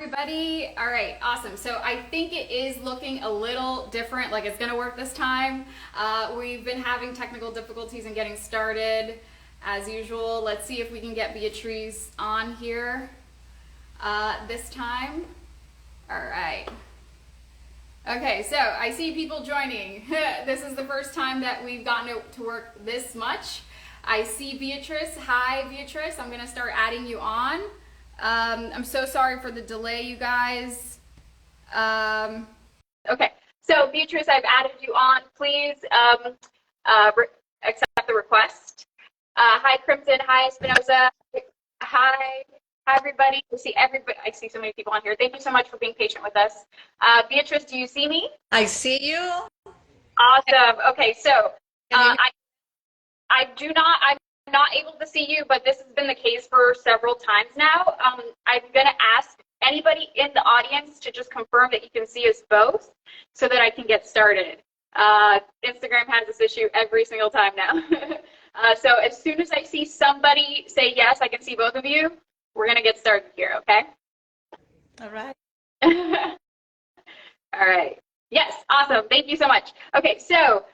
Everybody. All right, awesome. So I think it is looking a little different, like it's gonna work this time. We've been having technical difficulties in getting started as usual. Let's see if we can get Beatriz on here this time. All right. Okay, so I see people joining. This is the first time that we've gotten it to work this much. I see Beatriz. Hi, Beatriz. I'm gonna start adding you on. I'm so sorry for the delay, you guys. Okay, so Beatrice, I've added you on. Please accept the request. Hi, Crimson. Hi, Espinoza. Hi, everybody. I see so many people on here. Thank you so much for being patient with us. Beatrice, do you see me? I see you. Awesome. Okay, so I'm not able to see you, but this has been the case for several times now. I'm going to ask anybody in the audience to just confirm that you can see us both so that I can get started. Instagram has this issue every single time now. So as soon as I see somebody say, yes, I can see both of you, we're going to get started here, okay? All right. All right. Yes, awesome. Thank you so much. Okay, so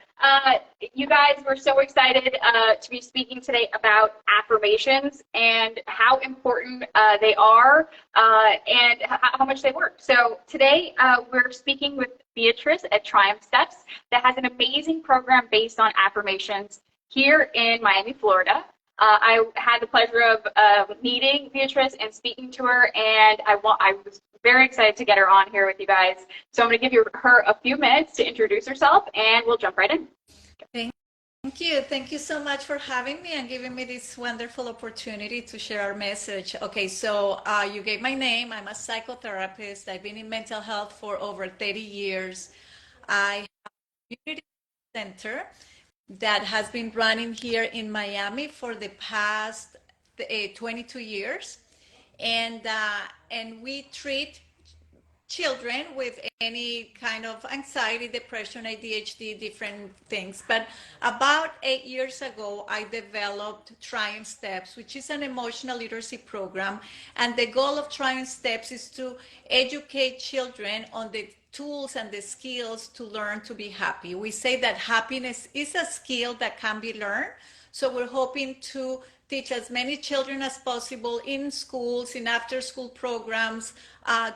you guys, we're so excited to be speaking today about affirmations and how important they are and how much they work. So today we're speaking with Beatriz at Triumph Steps that has an amazing program based on affirmations here in Miami, Florida. I had the pleasure of meeting Beatriz and speaking to her, and I was very excited to get her on here with you guys. So I'm going to give her a few minutes to introduce herself, and we'll jump right in. Thank you. Thank you so much for having me and giving me this wonderful opportunity to share our message. Okay, so you gave my name. I'm a psychotherapist. I've been in mental health for over 30 years. I have a community center that has been running here in Miami for the past 22 years. And we treat children with any kind of anxiety, depression, ADHD, different things. But about 8 years ago, I developed Triumph Steps, which is an emotional literacy program. And the goal of Triumph Steps is to educate children on the tools and the skills to learn to be happy. We say that happiness is a skill that can be learned. So we're hoping to teach as many children as possible in schools, in after-school programs,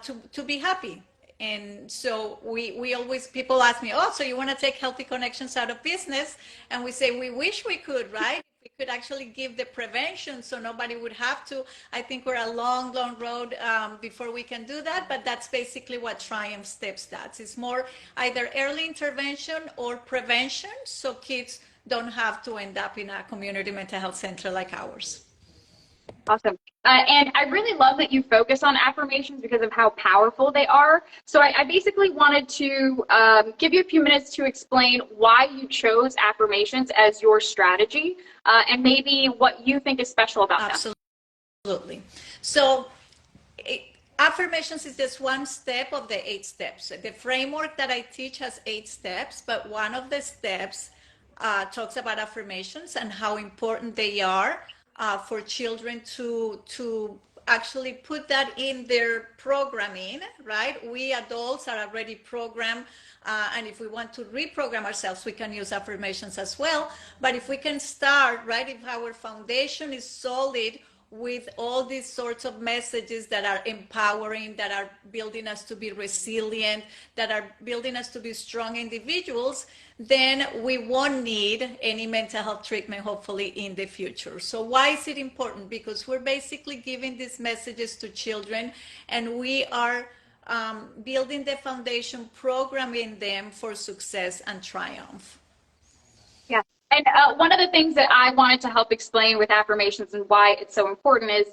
to be happy. And so we always, people ask me, oh, so you want to take Healthy Connections out of business? And we say, we wish we could, right? We could actually give the prevention so nobody would have to. I think we're a long, long road before we can do that, but that's basically what Triumph Steps does. It's more either early intervention or prevention, so kids don't have to end up in a community mental health center like ours. Awesome. And I really love that you focus on affirmations because of how powerful they are. So I basically wanted to give you a few minutes to explain why you chose affirmations as your strategy and maybe what you think is special about them. Absolutely. So affirmations is just one step of the 8 steps. The framework that I teach has 8 steps, but one of the steps talks about affirmations and how important they are for children to actually put that in their programming, right? We adults are already programmed, and if we want to reprogram ourselves, we can use affirmations as well. But if we can start, right, if our foundation is solid with all these sorts of messages that are empowering, that are building us to be resilient, that are building us to be strong individuals, then we won't need any mental health treatment, hopefully, in the future. So why is it important? Because we're basically giving these messages to children, and we are building the foundation, programming them for success and triumph. Yeah. And one of the things that I wanted to help explain with affirmations and why it's so important is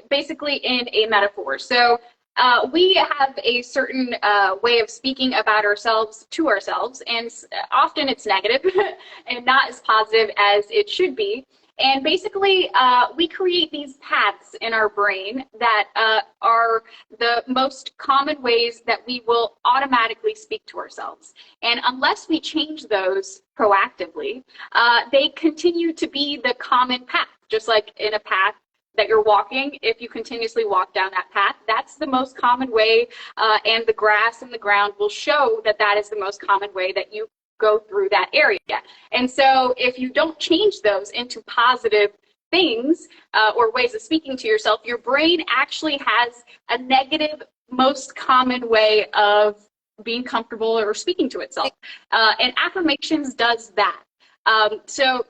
basically in a metaphor. So we have a certain way of speaking about ourselves to ourselves, and often it's negative and not as positive as it should be. And basically, we create these paths in our brain that are the most common ways that we will automatically speak to ourselves. And unless we change those proactively, they continue to be the common path. Just like in a path, that you're walking if you continuously walk down that path. That's the most common way, and the grass and the ground will show that that is the most common way that you go through that area. And so if you don't change those into positive things or ways of speaking to yourself, your brain actually has a negative, most common way of being comfortable or speaking to itself. And affirmations does that. So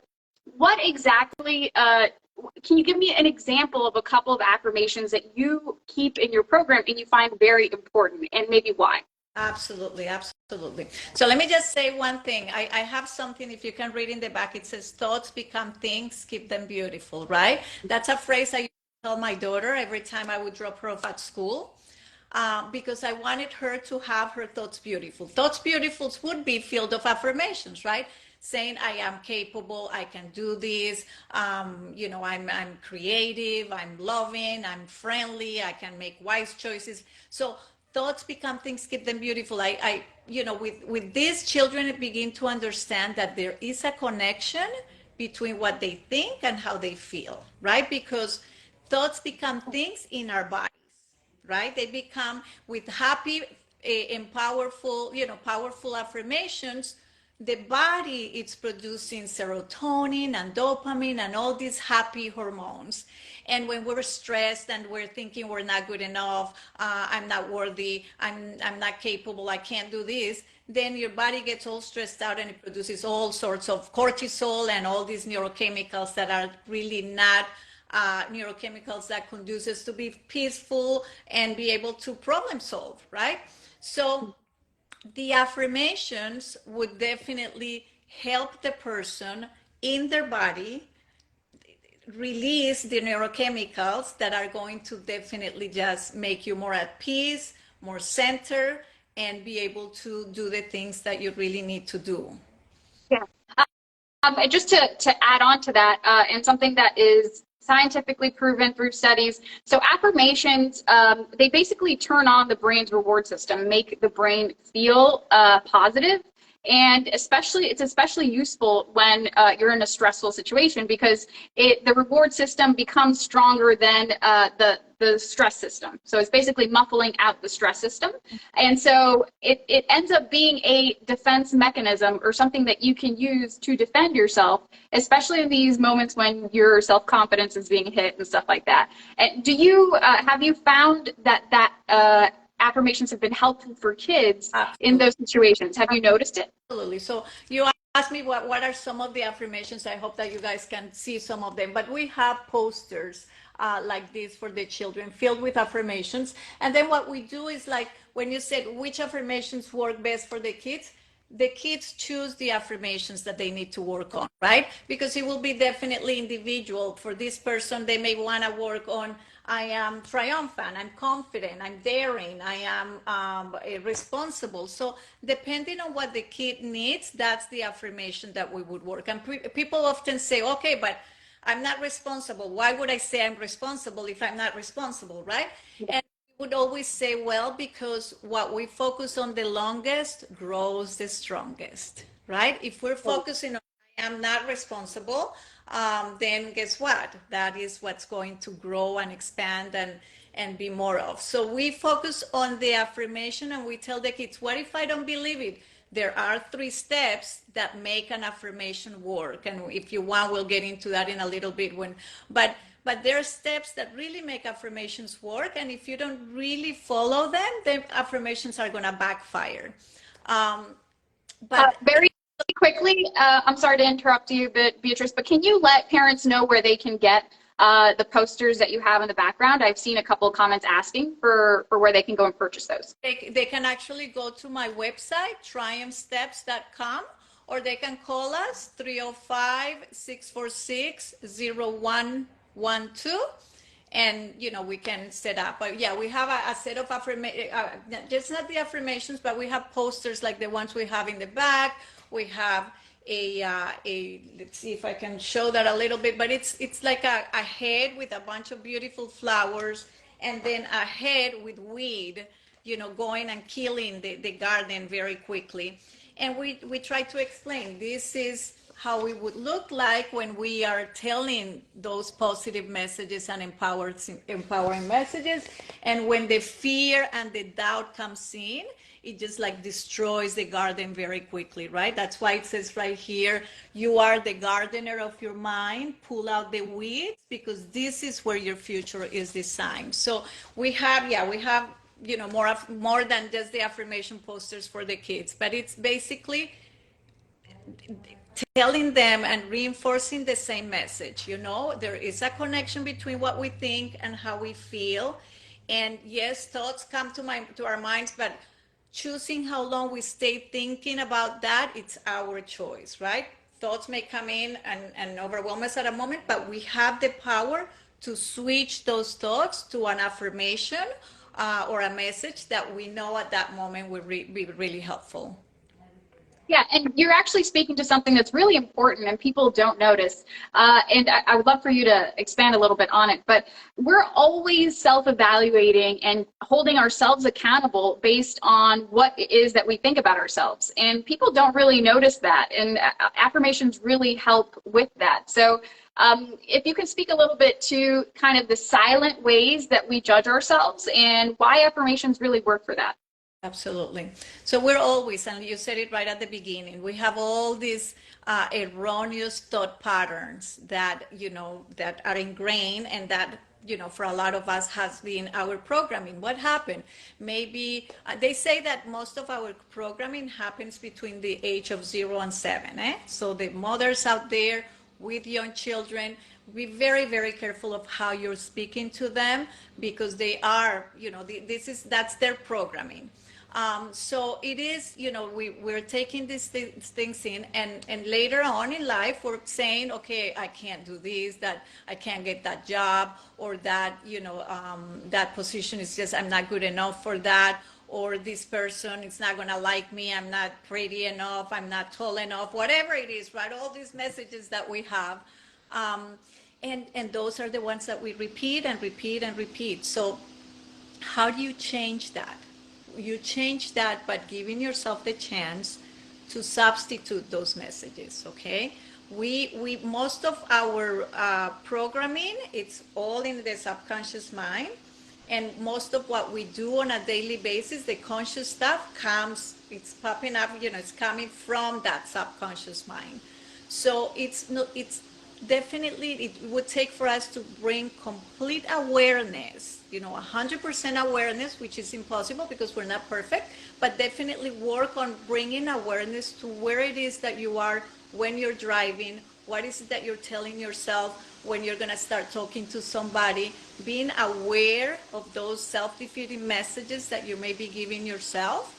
what exactly, can you give me an example of a couple of affirmations that you keep in your program and you find very important, and maybe why? Absolutely, absolutely. So let me just say one thing. I have something, if you can read in the back, it says, thoughts become things, keep them beautiful, right? That's a phrase I used to tell my daughter every time I would drop her off at school. Because I wanted her to have her thoughts beautiful. Thoughts beautifuls would be filled of affirmations, right? Saying I am capable, I can do this, I'm creative, I'm loving, I'm friendly, I can make wise choices. So thoughts become things, keep them beautiful. With these children begin to understand that there is a connection between what they think and how they feel, right? Because thoughts become things in our body, right? They become with happy and powerful affirmations. The body is producing serotonin and dopamine and all these happy hormones. And when we're stressed and we're thinking we're not good enough, I'm not worthy, I'm not capable, I can't do this, then your body gets all stressed out and it produces all sorts of cortisol and all these neurochemicals that are really not neurochemicals that conduces to be peaceful and be able to problem solve, right? So the affirmations would definitely help the person in their body release the neurochemicals that are going to definitely just make you more at peace, more centered, and be able to do the things that you really need to do. Yeah. And just to add on to that, and something that is scientifically proven through studies, so affirmations, they basically turn on the brain's reward system, make the brain feel positive. And it's especially useful when you're in a stressful situation, because the reward system becomes stronger than the stress system. So it's basically muffling out the stress system. And so it ends up being a defense mechanism, or something that you can use to defend yourself, especially in these moments when your self-confidence is being hit and stuff like that. And have you found that affirmations have been helpful for kids Absolutely. in those situations? Have you noticed it? Absolutely. So you asked me what are some of the affirmations. I hope that you guys can see some of them. But we have posters like this for the children filled with affirmations. And then what we do is, like when you said which affirmations work best for the kids choose the affirmations that they need to work on, right? Because it will be definitely individual. For this person, they may want to work on, I am triumphant, I'm confident, I'm daring, I am responsible. So depending on what the kid needs, that's the affirmation that we would work. And people often say, okay, but I'm not responsible. Why would I say I'm responsible if I'm not responsible, right? Yeah. And we would always say, well, because what we focus on the longest grows the strongest, right? If we're focusing on I am not responsible, then guess what? That is what's going to grow and expand and be more of. So we focus on the affirmation and we tell the kids, what if I don't believe it? There are 3 steps that make an affirmation work. And if you want, we'll get into that in a little bit. But there are steps that really make affirmations work. And if you don't really follow them, the affirmations are going to backfire. Very quickly, I'm sorry to interrupt you, Beatrice, but can you let parents know where they can get the posters that you have in the background? I've seen a couple of comments asking for where they can go and purchase those. They can actually go to my website, triumphsteps.com, or they can call us 305-646-0112. And we can set up. But yeah, we have a set of just not the affirmations, but we have posters like the ones we have in the back. We have a let's see if I can show that a little bit, but it's like a head with a bunch of beautiful flowers, and then a head with weed, going and killing the garden very quickly. And we try to explain, this is how it would look like when we are telling those positive messages and empowering messages. And when the fear and the doubt comes in, it just like destroys the garden very quickly, right? That's why it says right here, you are the gardener of your mind, pull out the weeds, because this is where your future is designed. So we have, more than just the affirmation posters for the kids, but it's basically telling them and reinforcing the same message. There is a connection between what we think and how we feel. And yes, thoughts come to our minds, but choosing how long we stay thinking about that, it's our choice, right? Thoughts may come in and overwhelm us at a moment, but we have the power to switch those thoughts to an affirmation or a message that we know at that moment would be really helpful. Yeah, and you're actually speaking to something that's really important and people don't notice. And I would love for you to expand a little bit on it. But we're always self-evaluating and holding ourselves accountable based on what it is that we think about ourselves. And people don't really notice that. And affirmations really help with that. So if you can speak a little bit to kind of the silent ways that we judge ourselves and why affirmations really work for that. Absolutely. So we're always, and you said it right at the beginning, we have all these erroneous thought patterns that, that are ingrained, and that, for a lot of us has been our programming. What happened? Maybe they say that most of our programming happens between the age of 0 and 7. So the mothers out there with young children, be very, very careful of how you're speaking to them, because they are, that's their programming. So it is, we're taking these things in, and later on in life, we're saying, okay, I can't do this, that I can't get that job, or that, that position is just, I'm not good enough for that, or this person is not going to like me, I'm not pretty enough, I'm not tall enough, whatever it is, right? All these messages that we have. And those are the ones that we repeat and repeat and repeat. So how do you change that? You change that by giving yourself the chance to substitute those messages, okay? We most of our programming, it's all in the subconscious mind, and most of what we do on a daily basis, the conscious stuff it's popping up, it's coming from that subconscious mind. So it's definitely, it would take for us to bring complete awareness, 100% awareness, which is impossible because we're not perfect, but definitely work on bringing awareness to where it is that you are when you're driving, what is it that you're telling yourself when you're going to start talking to somebody, being aware of those self-defeating messages that you may be giving yourself.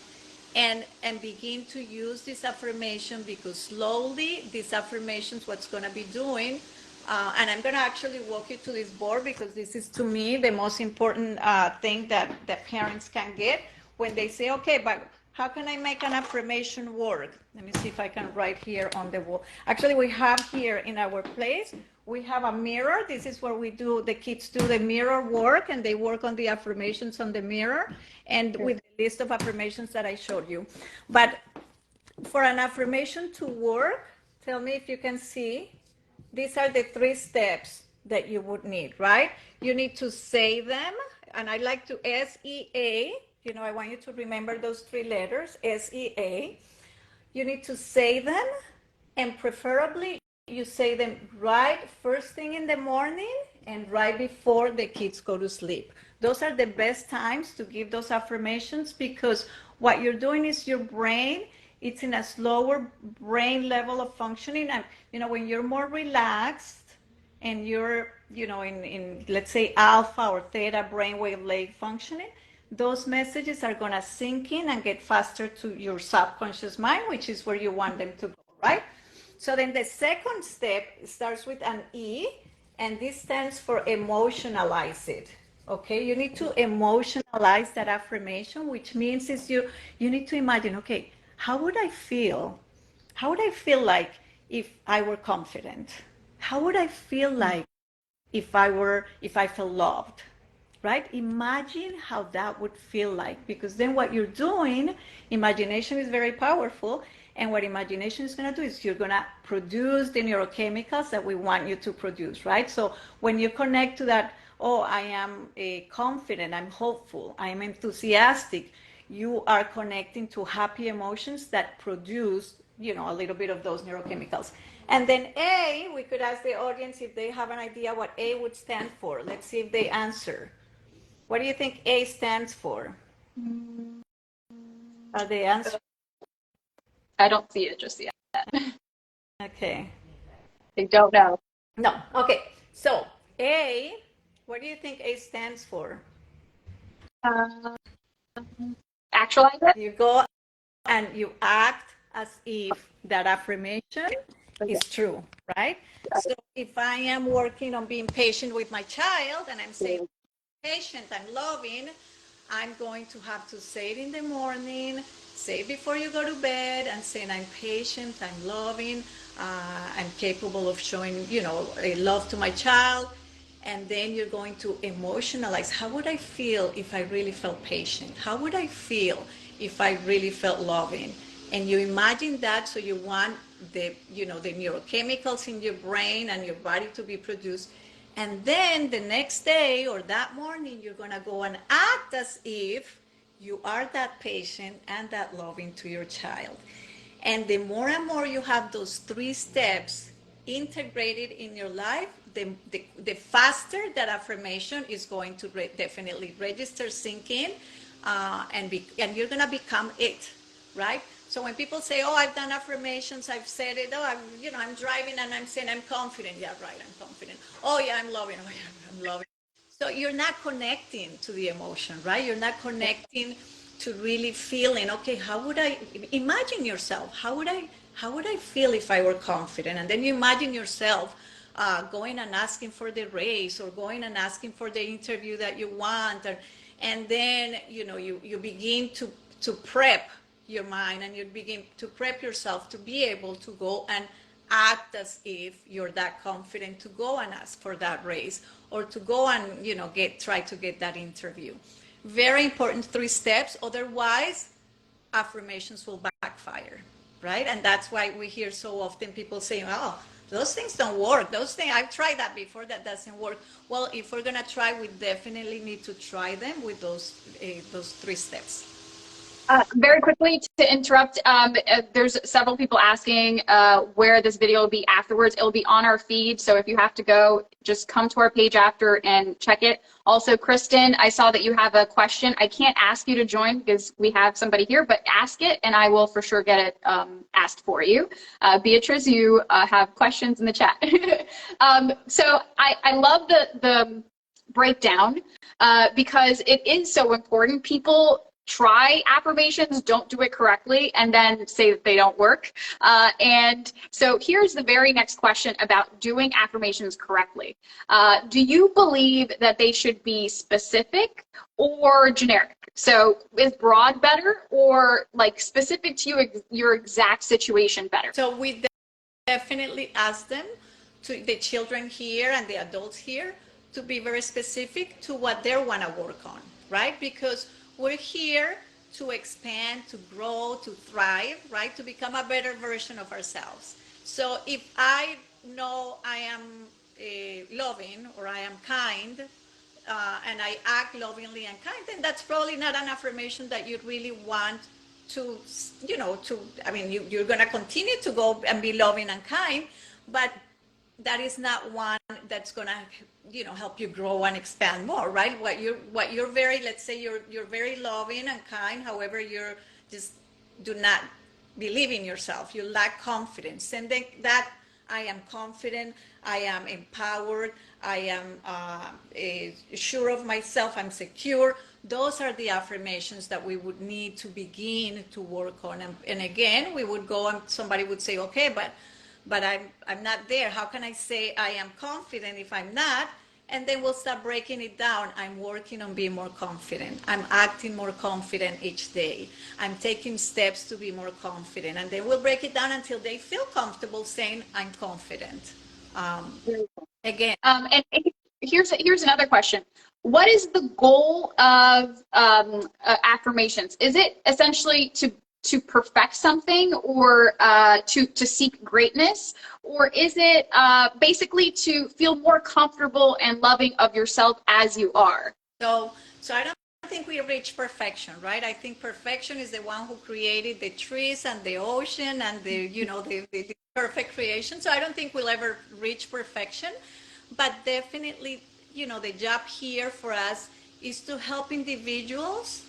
And begin to use this affirmation, because slowly these affirmations, what's going to be doing, and I'm going to actually walk you to this board, because this is, to me, the most important thing that parents can get when they say, okay, but how can I make an affirmation work? Let me see if I can write here on the wall. Actually, we have here in our place, we have a mirror. This is where the kids do the mirror work, and they work on the affirmations on the mirror, and with the list of affirmations that I showed you. But for an affirmation to work, tell me if you can see, these are the 3 steps that you would need, right? You need to say them, and I like to S-E-A, I want you to remember those 3 letters, S-E-A. You need to say them, and preferably you say them right first thing in the morning and right before the kids go to sleep. Those are the best times to give those affirmations, because what you're doing is your brain, it's in a slower brain level of functioning. And, when you're more relaxed and you're, in let's say alpha or theta brainwave functioning, those messages are going to sink in and get faster to your subconscious mind, which is where you want them to go, right? So then the second step starts with an E, and this stands for emotionalize it. Okay, you need to emotionalize that affirmation, which means is you need to imagine, okay, how would I feel? How would I feel like if I were confident? How would I feel like if I felt loved? right? Imagine how that would feel like, because then what you're doing, imagination is very powerful. And what imagination is going to do is you're going to produce the neurochemicals that we want you to produce, right? So when you connect to that, oh, I am confident, I'm hopeful, I'm enthusiastic, you are connecting to happy emotions that produce, a little bit of those neurochemicals. And then A, we could ask the audience if they have an idea what A would stand for. Let's see if they answer. What do you think A stands for? Are they answering? I don't see it just yet. Okay. I don't know. No. Okay. So A, what do you think A stands for? Actualize it? You go and you act as if that affirmation is true, right? So if I am working on being patient with my child and I'm saying patient, I'm loving, I'm going to have to say it in the morning, say it before you go to bed, and saying I'm patient, I'm loving, I'm capable of showing, a love to my child. And then you're going to emotionalize. How would I feel if I really felt patient? How would I feel if I really felt loving? And you imagine that, so you want the neurochemicals in your brain and your body to be produced. And then the next day or that morning, you're going to go and act as if you are that patient and that loving to your child. And the more and more you have those 3 steps integrated in your life, the faster that affirmation is going to definitely register, sink in, and you're going to become it, right? So when people say, oh, I've done affirmations, I've said it, oh, I'm driving and I'm saying I'm confident. Yeah, right, I'm confident. Oh, yeah, I'm loving. Oh, yeah, I'm loving. So you're not connecting to the emotion, right? You're not connecting to really feeling, okay, how would I imagine yourself? How would I feel if I were confident? And then you imagine yourself going and asking for the raise, or going and asking for the interview that you want, and then you begin to prep your mind, and you begin to prep yourself to be able to go and act as if you're that confident to go and ask for that raise, or to go and try to get that interview. Very important 3 steps. Otherwise, affirmations will backfire, right? And that's why we hear so often people saying, oh, those things don't work. Those things, I've tried that before, that doesn't work. Well, if we're going to try, we definitely need to try them with those 3 steps. Very quickly to interrupt, there's several people asking where this video will be afterwards. It'll be on our feed, so if you have to go, just come to our page after and check it. Also, Kristen, I saw that you have a question. I can't ask you to join because we have somebody here, but ask it and I will for sure get it asked for you. Beatriz, you have questions in the chat. So I love the breakdown because it is so important. People try affirmations, don't do it correctly, and then say that they don't work. And so here's the very next question about doing affirmations correctly. Do you believe that they should be specific or generic? So is broad better, or like specific to your exact situation better? So we definitely ask them, to the children here and the adults here, to be very specific to what they want to work on, right? Because we're here to expand, to grow, to thrive, right? To become a better version of ourselves. So if I know I am loving, or I am kind, and I act lovingly and kind, then that's probably not an affirmation that you really want to, you're going to continue to go and be loving and kind, but that is not one that's going to help you grow and expand more, right? What you're very, let's say you're very loving and kind, however you're just do not believe in yourself, you lack confidence, and then that I am confident, I am empowered, I am sure of myself, I'm secure. Those are the affirmations that we would need to begin to work on. And again, we would go and somebody would say, okay, but I'm not there. How can I say I am confident if I'm not? And then we'll start breaking it down. I'm working on being more confident. I'm acting more confident each day. I'm taking steps to be more confident. And then we'll break it down until they feel comfortable saying, I'm confident. Again. And here's another question. what is the goal of affirmations? Is it essentially to perfect something, or to seek greatness, or is it basically to feel more comfortable and loving of yourself as you are? So I don't think we reach perfection, right? I think perfection is the one who created the trees and the ocean and the perfect creation. So I don't think we'll ever reach perfection, but definitely, the job here for us is to help individuals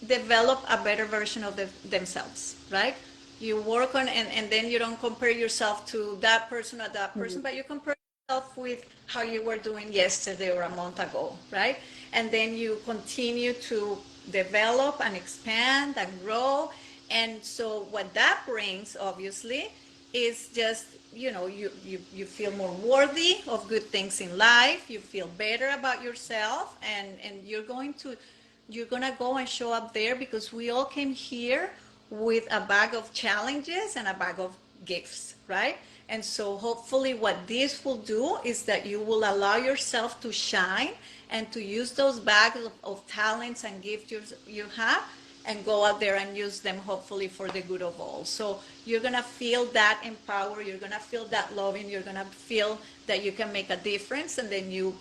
develop a better version of themselves, right? You work on, and then you don't compare yourself to that person or that person, but you compare yourself with how you were doing yesterday or a month ago, right? And then you continue to develop and expand and grow. And so what that brings, obviously, is just, you feel more worthy of good things in life. You feel better about yourself, and you're gonna go and show up there, because we all came here with a bag of challenges and a bag of gifts, right? And so hopefully what this will do is that you will allow yourself to shine and to use those bags of talents and gifts you have, and go out there and use them, hopefully for the good of all. So you're gonna feel that empowered, you're gonna feel that loving, you're gonna feel that you can make a difference, and then you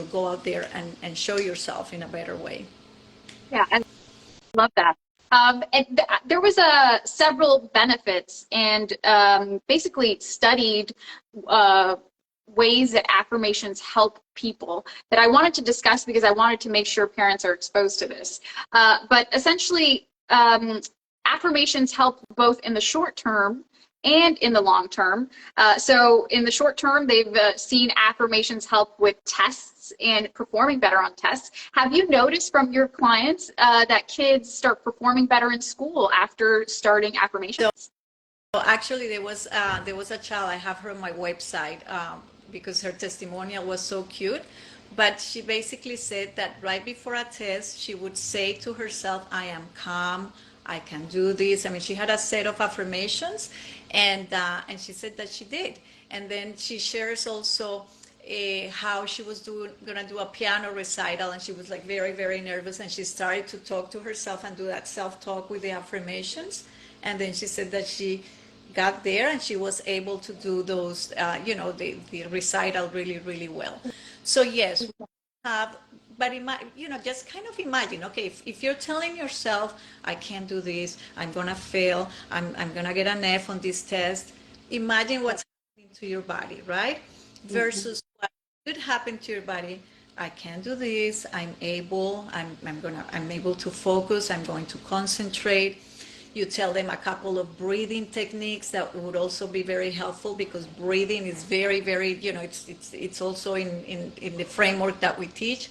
go out there and show yourself in a better way. Yeah, I love that. There was several benefits, and basically studied ways that affirmations help people that I wanted to discuss, because I wanted to make sure parents are exposed to this. But essentially, affirmations help both in the short term and in the long term. So in the short term, they've seen affirmations help with tests and performing better on tests. Have you noticed from your clients that kids start performing better in school after starting affirmations? So actually, there was a child. I have her on my website, because her testimonial was so cute. But she basically said that right before a test, she would say to herself, "I am calm. I can do this." I mean, she had a set of affirmations, and she said that she did. And then she shares also how she was gonna do a piano recital, and she was like very, very nervous, and she started to talk to herself and do that self-talk with the affirmations. And then she said that she got there and she was able to do those, the recital really, really well. So yes, we have, but just kind of imagine, okay, if you're telling yourself, I can't do this, I'm gonna fail, I'm gonna get an F on this test, imagine what's happening to your body, right? Versus what could happen to your body. I can do this. I'm able to focus. I'm going to concentrate. You tell them a couple of breathing techniques that would also be very helpful, because breathing is very, very, it's also in the framework that we teach.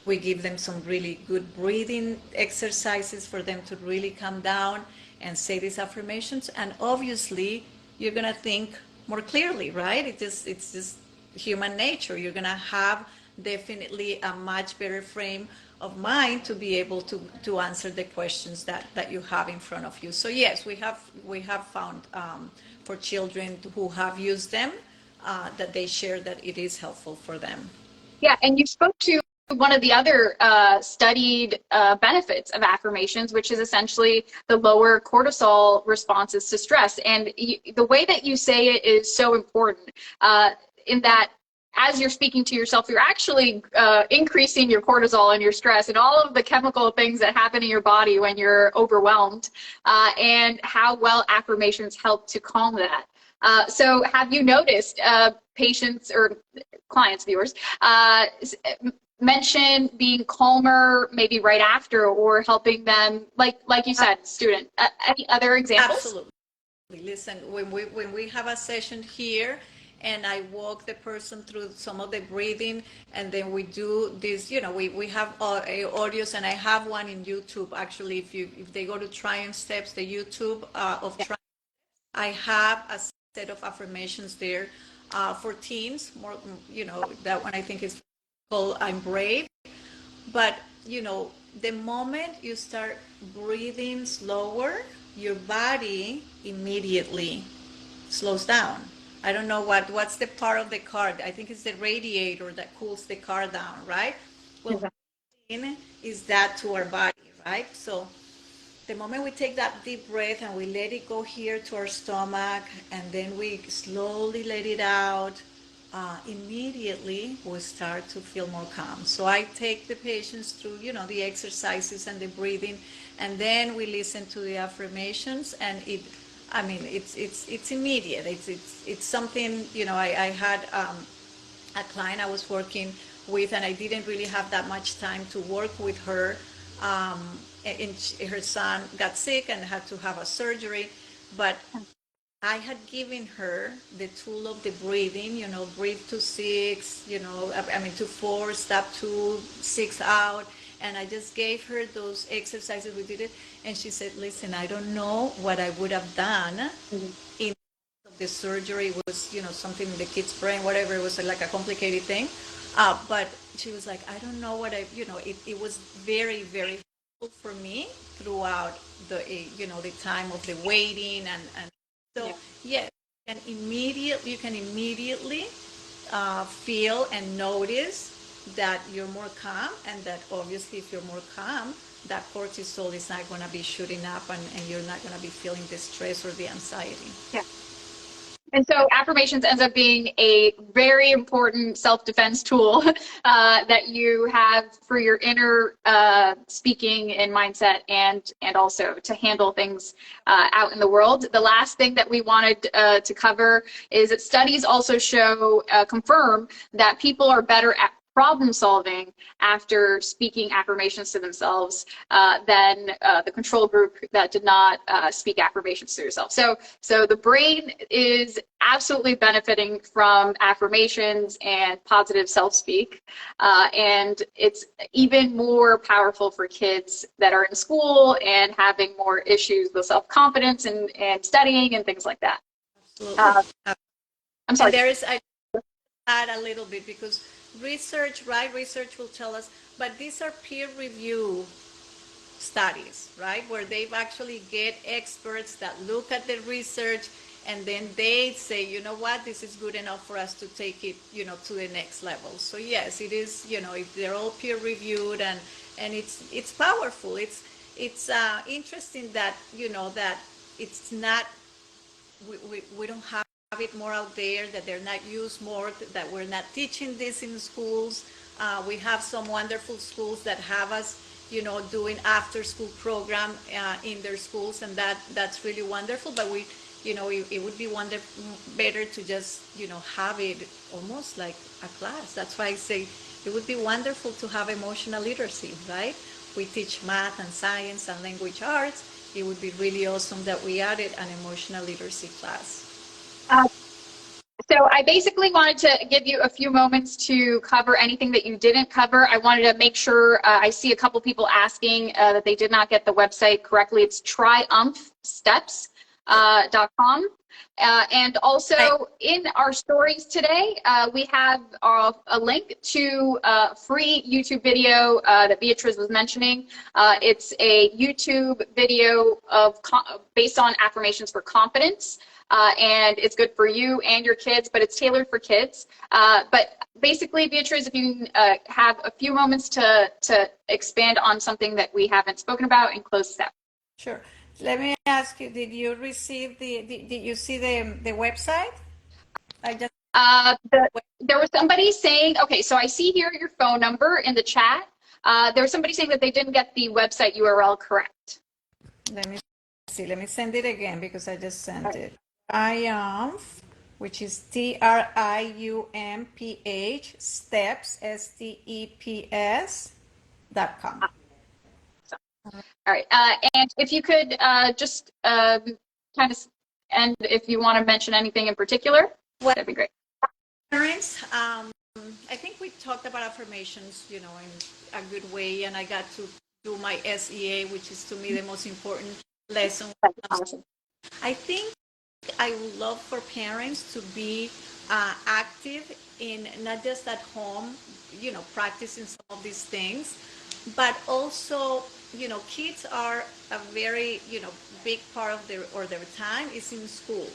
We give them some really good breathing exercises for them to really calm down and say these affirmations. And obviously, you're gonna think more clearly, right? It's just human nature. You're gonna have definitely a much better frame of mind to be able to answer the questions that you have in front of you. So yes, we have found, for children who have used them, that they share that it is helpful for them. Yeah, and you spoke to one of the other studied benefits of affirmations, which is essentially the lower cortisol responses to stress. And the way that you say it is so important, in that as you're speaking to yourself, you're actually increasing your cortisol and your stress and all of the chemical things that happen in your body when you're overwhelmed, and how well affirmations help to calm that. So have you noticed patients or clients, viewers, mention being calmer maybe right after, or helping them, like you said, student? Any other examples? Absolutely. Listen, when we have a session here, and I walk the person through some of the breathing, and then we do this, we have audios, and I have one in YouTube. Actually, if they go to Triumph Steps, the YouTube of Triumph, I have a set of affirmations there for teens. More, that one I think is called "I'm Brave." But the moment you start breathing slower, your body immediately slows down. I don't know what's the part of the car. I think it's the radiator that cools the car down, right? Well, is that to our body, right? So the moment we take that deep breath and we let it go here to our stomach, and then we slowly let it out, immediately we start to feel more calm. So I take the patients through, the exercises and the breathing, and then we listen to the affirmations, and it's immediate. It's something, I had a client I was working with, and I didn't really have that much time to work with her. Her son got sick and had to have a surgery, but I had given her the tool of the breathing, breathe to six, to four, stop 2, 6 out. And I just gave her those exercises. We did it. And she said, listen, I don't know what I would have done in the surgery. Was, something in the kid's brain, whatever. It was like a complicated thing. But she was like, I don't know what it was very, very helpful for me throughout the time of the waiting. And so, yes, you can immediately feel and notice that you're more calm, and that obviously if you're more calm, that cortisol is not going to be shooting up, and you're not going to be feeling the stress or the anxiety. Yeah. And so affirmations ends up being a very important self-defense tool that you have for your inner speaking and mindset, and also to handle things out in the world. The last thing that we wanted to cover is that studies also show, confirm that people are better at problem solving after speaking affirmations to themselves than the control group that did not speak affirmations to yourself. So the brain is absolutely benefiting from affirmations and positive self-speak, and it's even more powerful for kids that are in school and having more issues with self-confidence and studying and things like that. Absolutely. I'm sorry. And there is, I add a little bit, because research will tell us, but these are peer review studies, right? Where they've actually get experts that look at the research, and then they say, you know what, this is good enough for us to take it, to the next level. So yes, it is, if they're all peer reviewed, and it's powerful. It's interesting that, that it's not, we don't have it more out there, that they're not used more, that we're not teaching this in schools. We have some wonderful schools that have us, doing after school program in their schools, and that's really wonderful. But it would be better to just, have it almost like a class. That's why I say it would be wonderful to have emotional literacy, right? We teach math and science and language arts. It would be really awesome that we added an emotional literacy class. So I basically wanted to give you a few moments to cover anything that you didn't cover. I wanted to make sure, I see a couple people asking that they did not get the website correctly. It's triumphsteps.com. And also in our stories today, we have a link to a free YouTube video that Beatriz was mentioning. It's a YouTube video based on affirmations for confidence. And it's good for you and your kids, but it's tailored for kids. But basically, Beatriz, if you have a few moments to expand on something that we haven't spoken about and close this out. Sure. Let me ask you, did you receive did you see the website? There was somebody saying, okay, so I see here your phone number in the chat. There was somebody saying that they didn't get the wwebsite URL correct. Let me see. Let me send it again, because I just sent it. Triumph, which is TRIUMPH, steps, STEPS.com. All right. And if you could just kind of, and if you want to mention anything in particular, that'd be great. Parents, I think we talked about affirmations, in a good way, and I got to do my SEA, which is to me the most important lesson. Awesome. I think I would love for parents to be active in not just at home, practicing some of these things, but also, kids are a very, big part of their time is in school.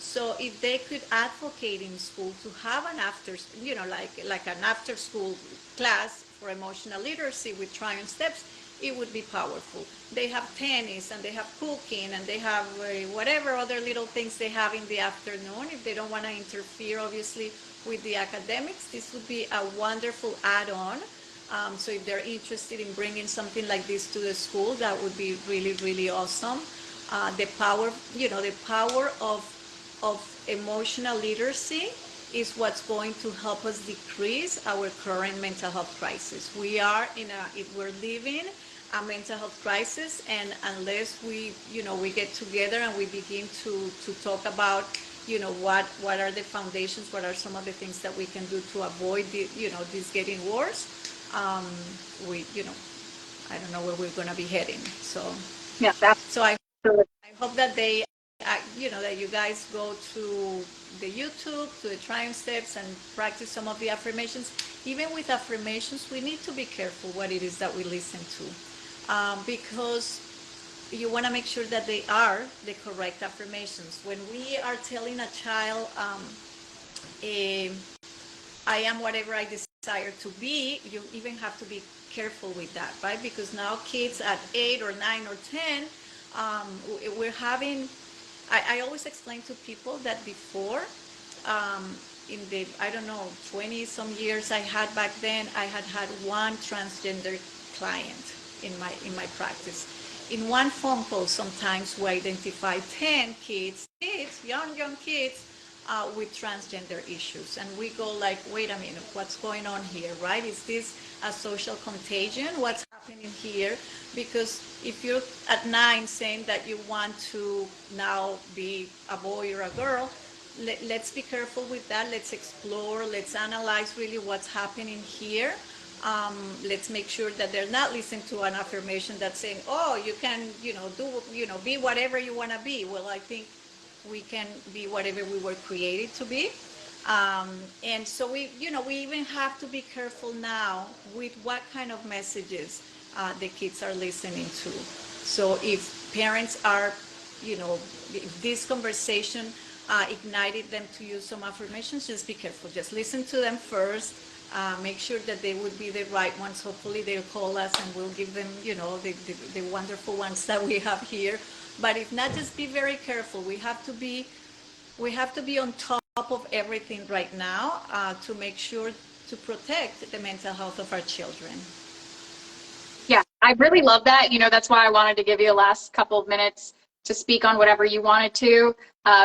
So if they could advocate in school to have an after, like an after school class for emotional literacy with Triumph Steps, it would be powerful. They have tennis and they have cooking and they have whatever other little things they have in the afternoon. If they don't want to interfere, obviously, with the academics, this would be a wonderful add-on. So if they're interested in bringing something like this to the school, that would be really, really awesome. The power, the power of emotional literacy is what's going to help us decrease our current mental health crisis. We're living a mental health crisis, and unless we get together and we begin to talk about, what are the foundations, what are some of the things that we can do to avoid this getting worse, I don't know where we're going to be heading. So, yeah, so I hope that that you guys go to the YouTube, to the Triumph Steps, and practice some of the affirmations. Even with affirmations, we need to be careful what it is that we listen to, because you want to make sure that they are the correct affirmations. When we are telling a child, I am whatever I desire to be, you even have to be careful with that, right? Because now kids at 8 or 9 or 10, we're having, I always explain to people that before, in the, 20 some years I had back then, I had one transgender client in my practice. In one phone call, sometimes we identify 10 kids, young kids, with transgender issues. And we go like, wait a minute, what's going on here, right? Is this a social contagion? What's happening here? Because if you're at 9 saying that you want to now be a boy or a girl, let's be careful with that. Let's explore, let's analyze really what's happening here. Let's make sure that they're not listening to an affirmation that's saying, oh, you can, be whatever you want to be. Well, I think we can be whatever we were created to be. And so we even have to be careful now with what kind of messages the kids are listening to. So if parents are, if this conversation ignited them to use some affirmations, just be careful. Just listen to them first. Make sure that they would be the right ones. Hopefully they'll call us and we'll give them, the wonderful ones that we have here. But if not, just be very careful. We have to be on top of everything right now to make sure to protect the mental health of our children. Yeah, I really love that. That's why I wanted to give you the last couple of minutes to speak on whatever you wanted to,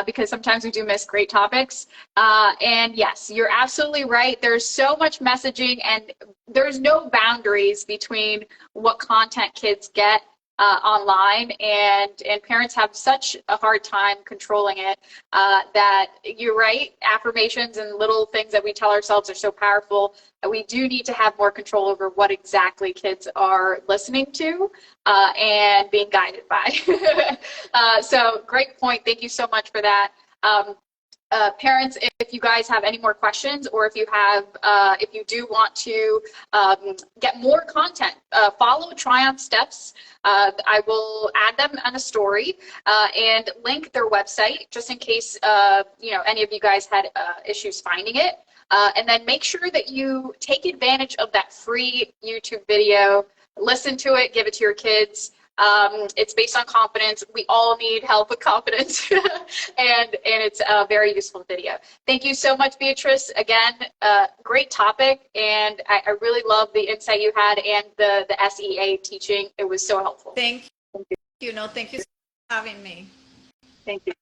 because sometimes we do miss great topics. And yes, you're absolutely right. There's so much messaging, and there's no boundaries between what content kids get online, and parents have such a hard time controlling it, that you're right, affirmations and little things that we tell ourselves are so powerful that we do need to have more control over what exactly kids are listening to and being guided by. So great point. Thank you so much for that. Parents, if you guys have any more questions, or if you do want to get more content, follow Triumph Steps. I will add them on a story and link their website just in case any of you guys had issues finding it. And then make sure that you take advantage of that free YouTube video. Listen to it, give it to your kids. It's based on confidence. We all need help with confidence, and it's a very useful video. Thank you so much, Beatriz. Again, great topic, and I really love the insight you had and the SEA teaching. It was so helpful. Thank you. Thank you for having me. Thank you.